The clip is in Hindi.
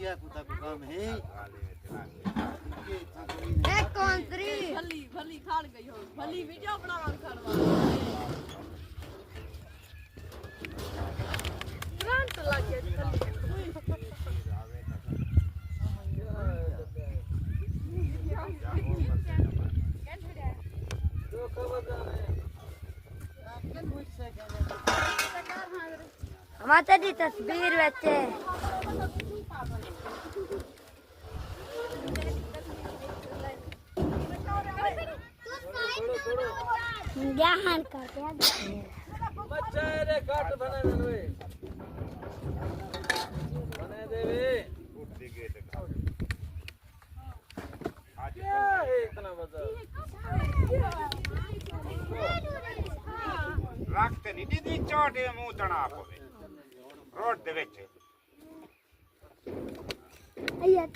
गया कुत्ता को काम है एक कंट्री भली भली खाड़ गई हो भली वीडियो बनावन करवा करंट लगे हमारे दी तस्वीर बच्चे ज्ञान का क्या बच्चा रे काट बना रे बना देवे क्या है इतना बता रखते नहीं दीदी चोटे मुंह तना पवे रोड दे विच अय्या